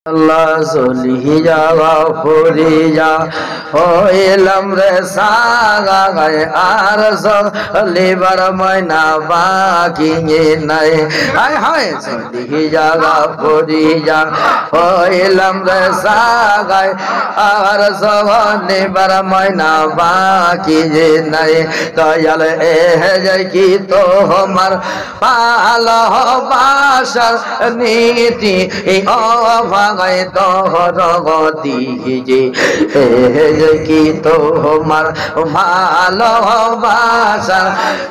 আল্লাহ চলিয়া ফুরিয়া হইলাম রে সাগায় আর চলিবার ময়না বাকি নাই হায় হায় চলিয়া ফুরিয়া হইলাম রে সাগায় আর চলিবার ময়না বাকি নাই দয়াল যে কি তোমার ভালোবাসার নীতি ভাগায় দহরগতি যে কি তোমার ভালোবাসা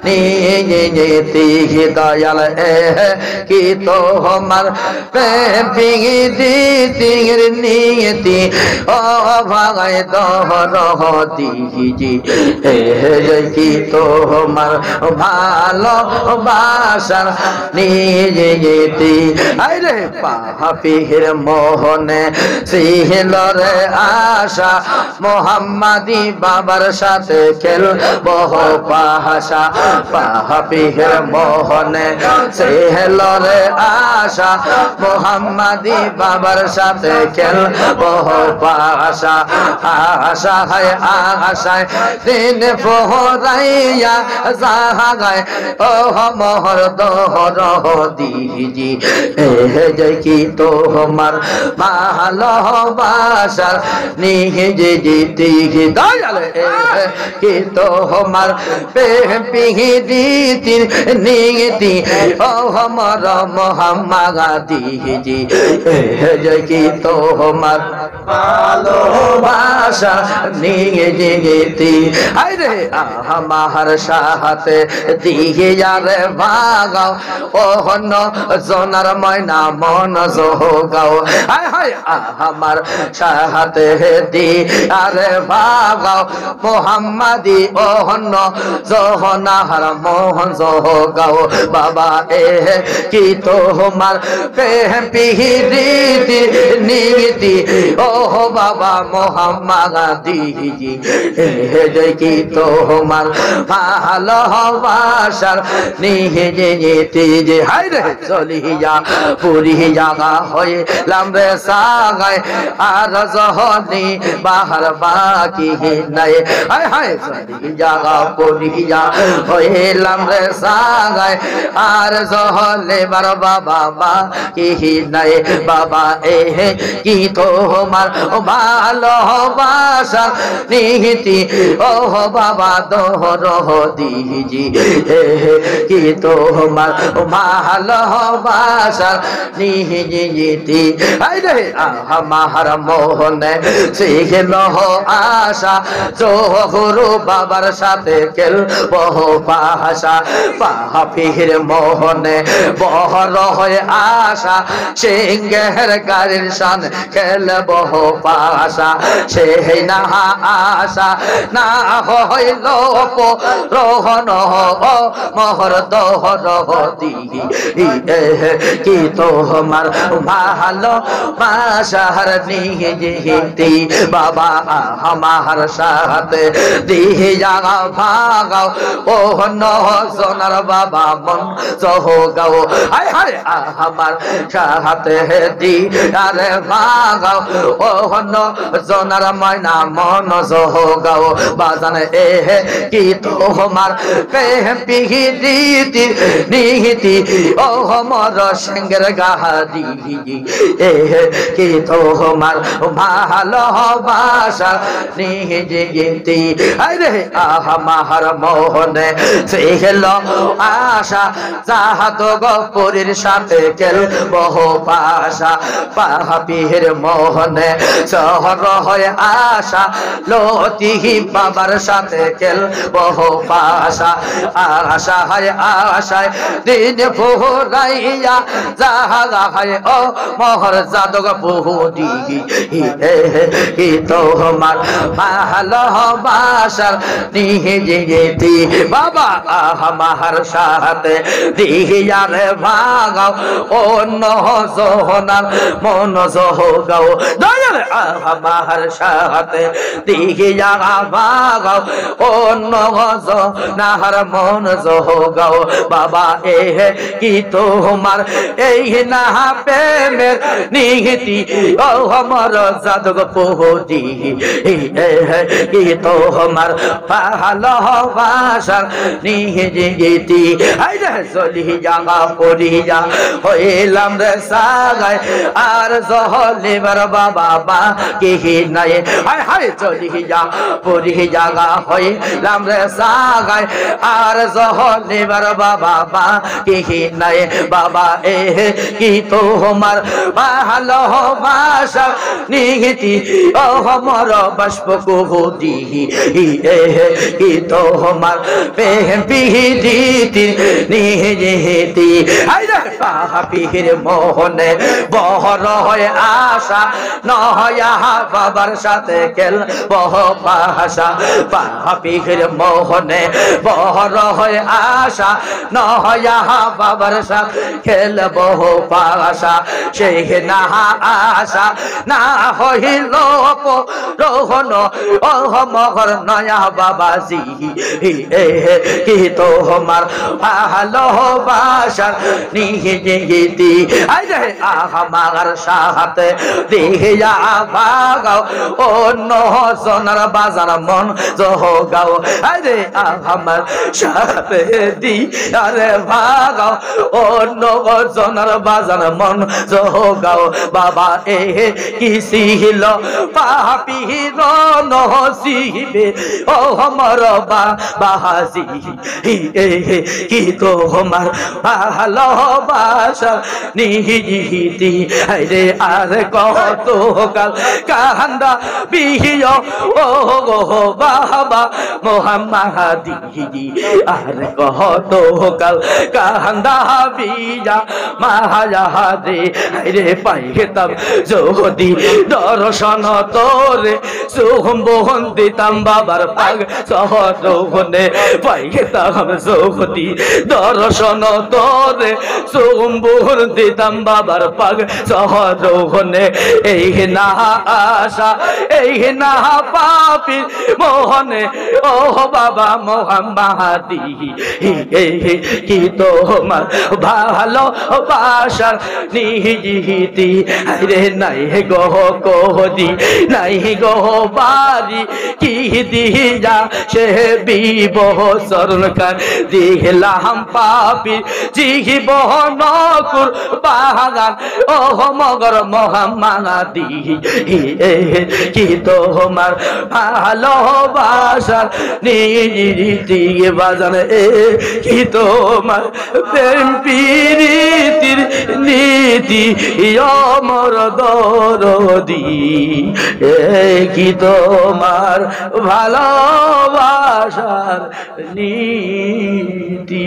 নীতি দয়াল কি তোমার প্রেমির নীতি ও ভাগায় দহরগতি যে কি তোমার ভালোবাসার নীতি আরে পাপির মোহনে সিহলরে আশা মোহাম্মদি বাবার সাথে খেলব পাহাসা পাপির মোহনে সিহলরে আশা মোহাম্মদি বাবার সাথে খেলব পাহাসা আশা হয় আশায় দিন পোহরাইয়া জাগায় ও মোহর দোহর দিজি যে কি তোমার ভালোবাসার নিজে যেতে দয়াল কি তোমার পিহিদির নীতি ও আমার মোহাম্মদি জি যে কি তোমার ভালোবাসা নিজে যেতে আরে আমার সাথে দিয়ে যারে ভাগাও ও হন জনার ময়না মন জোগাও হায় হায় আমার সাথে দি আরে ভাগাও মোহাম্মদি ও হন জহনার মোহন জোগাও বাবা কি তোমার পিহিদির নীতি ও বাবা মোহাম্মদি জি কি তোমার ভালোবাসার নিজে যেতে যে হায় রে চলিয়া পুরিয়া হইলাম রে সাগায় আর জহনি বাহার বাকি নাই হায় হায় চলিয়া পুরিয়া হইলাম রে সাগায় আর জহলে বার বাবা বাকি নাই বাবা কি তোমার ভালোবাসা নীতি ও বাবা দোহর দিজি কি তোমার ভালোবাসা নিজে যেতে আরে আমার মোহনে শিখল আশা জোহরু বাবার সাথে খেলব পাহাসা পাপির মোহনে বহর হয়ে আশা সিংহের গাড়ির সান খেলব পাহাসা সেই না আশা না হইল রোহন মোহর দোহর দিহি কি তোমার ভালোবাসার নিজে যেতে বাবা আমার সাথে দিয়ে জাগা ভাগাও ও সোনার বাবা মন জোগাও হায় হায় আমার সাথে দিয়ারে ভাগাও ও সোনার ময়না মন জোগাও বাজান কি তোমার পিহিদির নীতি ও মর সিংহের গাহাদি কি তোমার ভালোবাসা নিজে যেতে আরে আমার মোহনে শিখল আশা যাহাত গপুরীর সাথে খেলব পাশা পাপির মোহনে শহর হয়ে আশা লতি বাবার সাথে খেলব পাশা আশা হয় আশায় দিন ফুরাইয়া জাহাগা হয় ও মোহর জাদক বহুদি কি তোমার ভালোবাসার নিজে যেতে বাবা আমার সাথে দিয়ারে ভাগাও অন্য সোহনার মন সোগাও আমার সাথে দিয়া ভাগাও অন্য নাহার মন জগাও বাবা এ কি তোমার এই না প্রেমের নিহিতি ও আমার জাদগ পোহতি কি তোমার ভালোবাসার নিহিতি আইরে চলিয়া পড়িয়া হইলাম রে সাগায় আর জহলিবার বাবা বা কি নাই হায় হায় চলিয়া পড়িয়া হইলাম রে সাগায় আর জহলিবার বাবা বা কি নাই বাবা এ কি তোমার ভালোবাসার নিহিতি ও আমার বাষ্প কুহুতি কি তোমার প্রেম পিহিতি নিহিতি আইরে পাপির মোহনে বহর হয়ে আশা নহয়া বাবার সাথে খেল বহ পাশা পাপির মোহনে বহর হয়ে আশা নহয়া বাবার সাথে খেল বহ পাশা সেই না আশা না হইল রোহন ওহ মহর নয়া বাবাজি কি তোমার ভালোবাসার নিহিতি আইরে আমার সাথে দিয়া ভাগাও অন্য সোনার বাজার মন জগাও আইরে আমার সাথে দিয়ারে ভাগাও অন্য সোনার বাজার মন জগাও বাবা এ কি ছিল পাপি নসিবে ও আমার বাবাজি কি তোমার ভালোবাসা নিহিতি আইরে আর কত কাল কান্দা বিহিও ও গো বাবা মোহাম্মদি আর কত কাল কান্দা বিয়া মাহাদে আইরে পাইতাম যদি দর্শন তোরে সুহম্বন দিতাম বাবার পাগ সহজনে পাইতাম যদি দর্শন তোরে সুহম্বন দিতাম বাবার পাগ সহজনে এই না আশা এই না পাপি মোহনে ও বাবা মোহাম্মদি কি তোমার ভালোবাসার নিহিতি আরে নাই গো কোহদি নাই গো বাড়ি কি দিয়া সে বিবহ সরকার দিলাম পাপি জিহিব নকুর বাগান ও মগর মোহাম্মদি কি তোমার ভালোবাসার নিহিতি বাজান কি তোমার প্রেম প্রীতির নীতি অমর দরদি কি তোমার ভালোবাসার নীতি